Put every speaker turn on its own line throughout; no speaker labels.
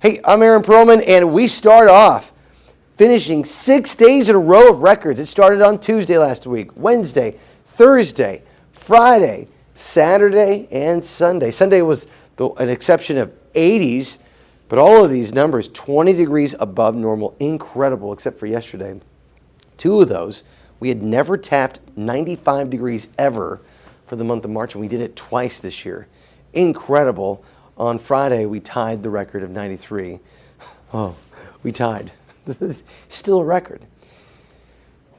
Hey, I'm Aaron Perlman, and we start off finishing 6 days in a row of records. It started on Tuesday last week, Wednesday, Thursday, Friday, Saturday, and Sunday. Sunday was an exception of 80s, but all of these numbers 20 degrees above normal. Incredible, except for yesterday. Two of those, we had never tapped 95 degrees ever for the month of March, and we did it twice this year. Incredible. On Friday, we tied the record of 93. Oh, we tied. Still a record.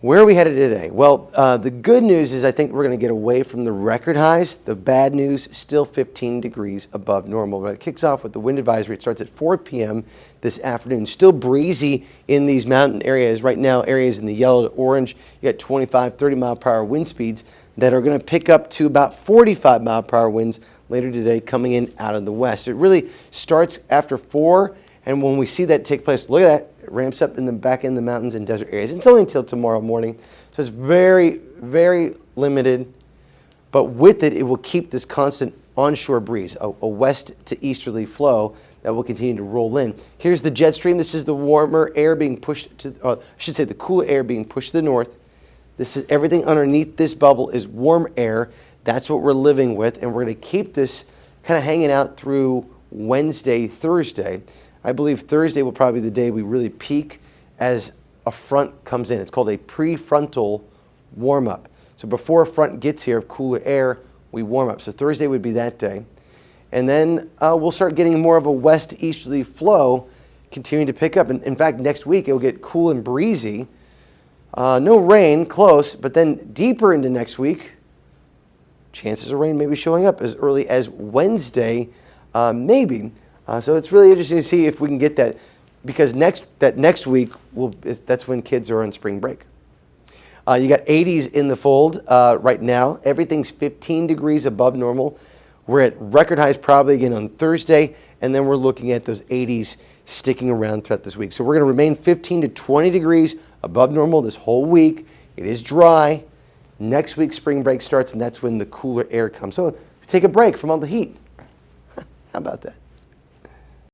Where are we headed today? Well, the good news is I think we're going to get away from the record highs. The bad news, still 15 degrees above normal. But it kicks off with the wind advisory. It starts at 4 p.m. this afternoon. Still breezy in these mountain areas. Right now, areas in the yellow to orange, you got 25, 30 mile per hour wind speeds that are going to pick up to about 45 mile per hour winds later today coming in out of the west. It really starts after 4, and when we see that take place, look at that, it ramps up in the back in the mountains and desert areas. It's only until tomorrow morning, so it's very, very limited, but with it, it will keep this constant onshore breeze, a west to easterly flow that will continue to roll in. Here's the jet stream. This is the warmer air being pushed to, I should say the cooler air being pushed to the north. This is everything underneath this bubble is warm air. That's what we're living with, and we're going to keep this kind of hanging out through Wednesday, Thursday. I believe Thursday will probably be the day we really peak as a front comes in. It's called a prefrontal warm-up. So before a front gets here of cooler air, we warm up. So Thursday would be that day. And then we'll start getting more of a west-easterly flow continuing to pick up. And in fact, next week it will get cool and breezy. No rain, close, but then deeper into next week, chances of rain may be showing up as early as Wednesday, maybe. So it's really interesting to see if we can get that, because next week that's when kids are on spring break. You got 80s in the fold right now. Everything's 15 degrees above normal. We're at record highs probably again on Thursday, and then we're looking at those 80s sticking around throughout this week. So we're going to remain 15 to 20 degrees above normal this whole week. It is dry. Next week, spring break starts, and that's when the cooler air comes. So take a break from all the heat. How about that?